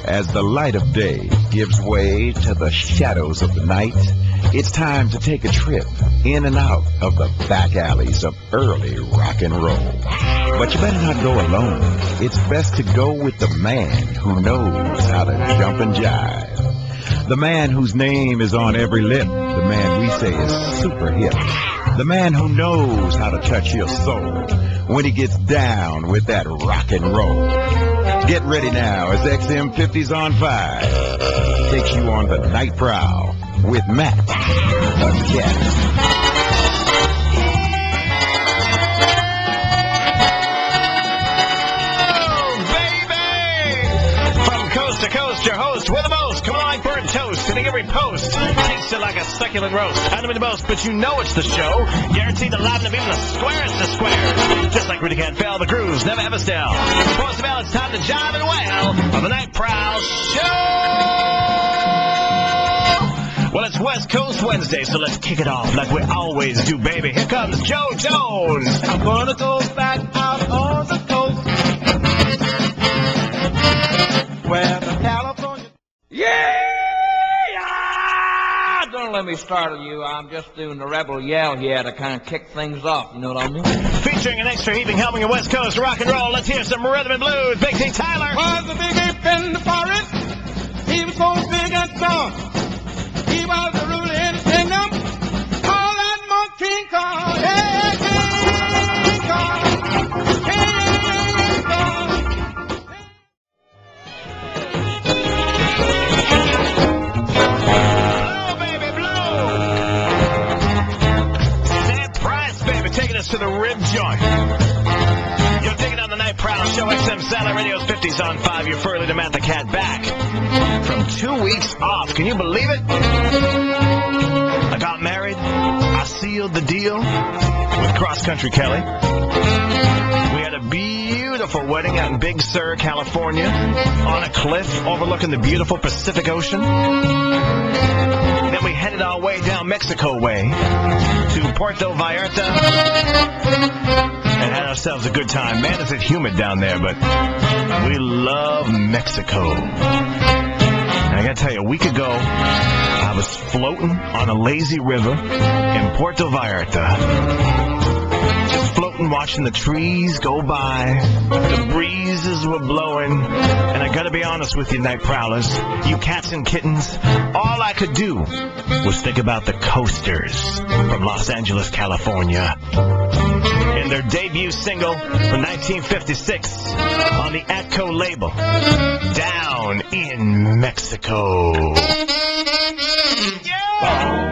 As the light of day gives way to the shadows of the night, it's time to take a trip in and out of the back alleys of early rock and roll. But you better not go alone. It's best to go with the man who knows how to jump and jive. The man whose name is on every lip. The man we say is super hip. The man who knows how to touch your soul when he gets down with that rock and roll. Get ready now as XM50's on 5 takes you on the Night Prowl with Matt, the Cat. To coast, your host with the most. Come on, like burnt toast. Hitting every post. Tasted like a succulent roast. I don't mean the most, but you know it's the show. Guaranteed to liven up even the squarest of squares. Just like Rudy can't fail, the grooves never ever stale. Sports about it's time to jive and wail on the Night Prowl Show. Well, it's West Coast Wednesday, so let's kick it off like we always do, baby. Here comes Joe Jones. I'm gonna go back out on the coast. Where the California... Yeah! Don't let me startle you. I'm just doing the rebel yell here to kind of kick things off. You know what I mean? Featuring an extra heaping helping of West Coast rock and roll. Let's hear some rhythm and blues. Big T. Tyler. Was a big ape in the forest. He was so big and strong. He was the ruler in his kingdom. All that monkey called. Hey, King Kong. King Kong. Taking us to the rib joint. You're taking on the Night Prowl Show. XM Satellite Radio's 50s on 5. You're further to Matt the Cat back from 2 weeks off. Can you believe it? I got married. I sealed the deal with Cross Country Kelly. We had a beautiful wedding out in Big Sur, California, on a cliff overlooking the beautiful Pacific Ocean. Then we headed our way down Mexico way to Puerto Vallarta and had ourselves a good time. Man, is it humid down there, but we love Mexico. And I gotta tell you, a week ago, I was floating on a lazy river in Puerto Vallarta. Just floating, watching the trees go by. The breezes were blowing. And I gotta be honest with you, Night Prowlers, you cats and kittens, all I could do was think about the Coasters from Los Angeles, California. In their debut single from 1956 on the Atco label, Down in Mexico. Yeah!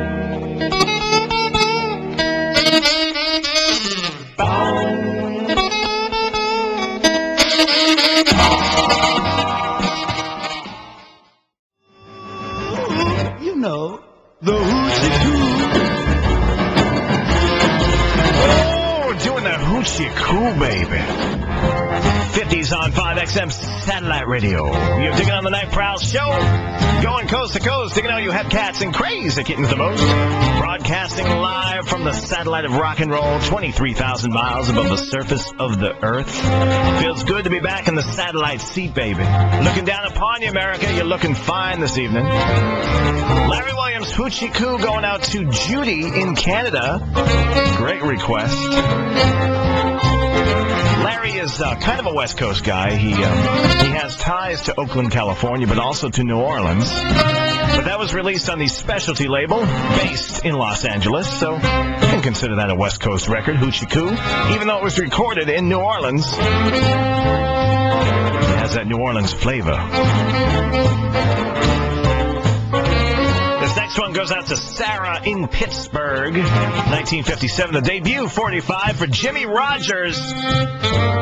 You know, the hoochie coo. Oh, doing the hoochie coo, baby. 50s on 5XM Satellite Radio. You're digging on the Night Prowl Show. Going coast to coast, digging on you have cats and crazy kittens the most. Broadcasting live from the satellite of rock and roll, 23,000 miles above the surface of the earth. Feels good to be back in the satellite seat, baby. Looking down upon you, America. You're looking fine this evening. Larry Williams, Hoochie Coo, going out to Judy in Canada. Great request. Larry is kind of a West Coast guy. He has ties to Oakland, California, but also to New Orleans. But that was released on the Specialty label, based in Los Angeles, so you can consider that a West Coast record, Hoochie Coo. Even though it was recorded in New Orleans, it has that New Orleans flavor. This next one goes out to Sarah in Pittsburgh, 1957, the debut 45 for Jimmy Rogers.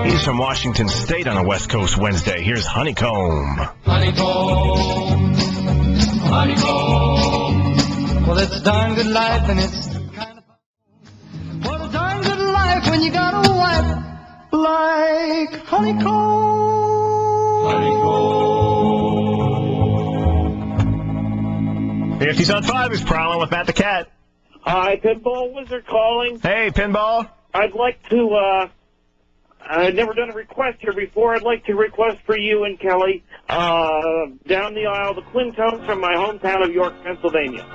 He's from Washington State on a West Coast Wednesday. Here's Honeycomb. Honeycomb, honeycomb. Well, it's a darn good life, and it's kind of fun. What a darn good life when you got a wife like honeycomb. Honeycomb. 50s on 5 is Prowling with Matt the Cat. Hi, Pinball Wizard calling. Hey, Pinball. I'd like to I've never done a request here before. I'd like to request for you and Kelly, down the aisle, the Clintones from my hometown of York, Pennsylvania.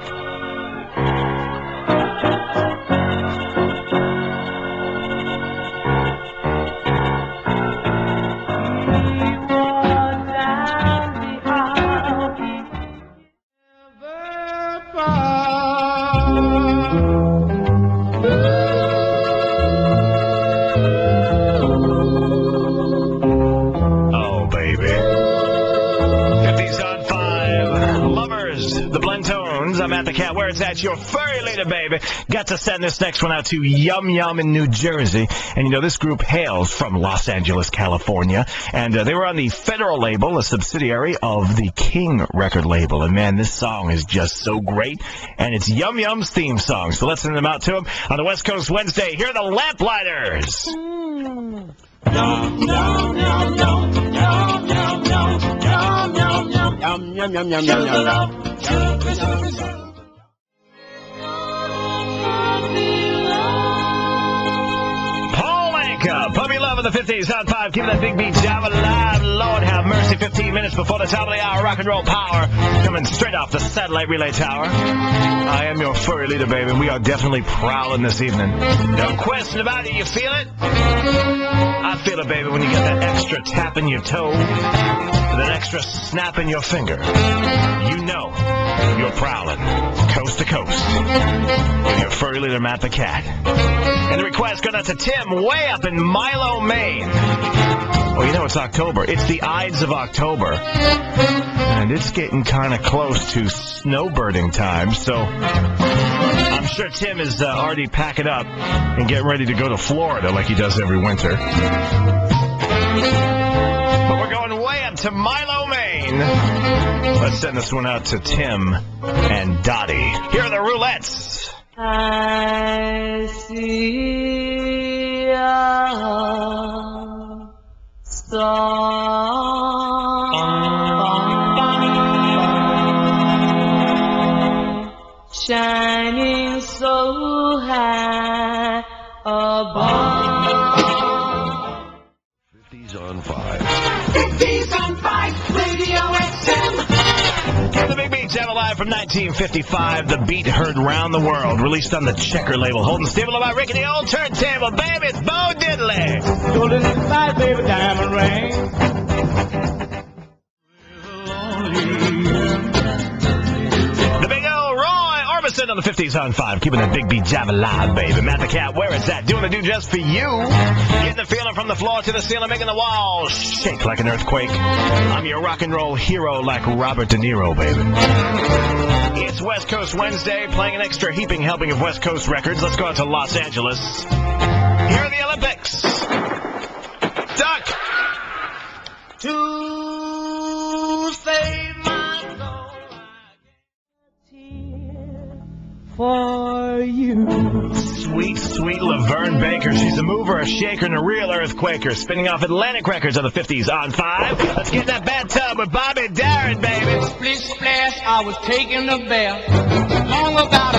I'm at the cat. Where it's at, your furry leader, baby. Got to send this next one out to Yum Yum in New Jersey. And you know, this group hails from Los Angeles, California. And they were on the Federal label, a subsidiary of the King record label. And man, this song is just so great. And it's Yum Yum's theme song. So let's send them out to them on the West Coast Wednesday. Here are the Lamplighters. Yum, yum, yum, yum, yum, yum, yum, yum, yum, yum, yum, yum, yum, yum. Puppy Love in the 50s on 5. Keep that big beat jam alive. Lord have mercy. 15 minutes before the top of the hour. Rock and roll power coming straight off the satellite relay tower. I am your furry leader, baby, and we are definitely prowling this evening. No question about it. You feel it? I feel it, baby, when you get that extra tap in your toe, that extra snap in your finger. You know you're prowling coast to coast with your furry leader, Matt the Cat. And the request goes out to Tim way up in Milo, Maine. Well, you know it's October. It's the Ides of October. And it's getting kind of close to snowbirding time, so I'm sure Tim is already packing up and getting ready to go to Florida like he does every winter. But we're going way up to Milo, Maine. Let's send this one out to Tim and Dottie. Here are the Roulettes. I see a star shining so high above. 50s on 5. 50s on 5, Radio XM. The Big Beat Channel Live from 1955. The beat heard round the world. Released on the Checker label. Holding stable about Rick and the old turntable. Baby, it's Bo Diddley. Golden inside, baby, diamond ring. The big old Roy Orbison on the 50s on 5. Keeping that Big Beat Jam alive, baby. Matt the Cat, where it's at. Doing the do just for you. Getting the feeling from the floor to the ceiling. Making the walls shake like an earthquake. I'm your rock and roll hero like Robert De Niro, baby. It's West Coast Wednesday. Playing an extra heaping helping of West Coast records. Let's go out to Los Angeles. Here are the Olympics. Duck. To save my soul, for you. Sweet, sweet Laverne Baker. She's a mover, a shaker, and a real earthquaker. Spinning off Atlantic Records on the 50s on 5. Let's get in that bathtub with Bobby Darin, baby. Splish splash, I was taking a bath. Long about a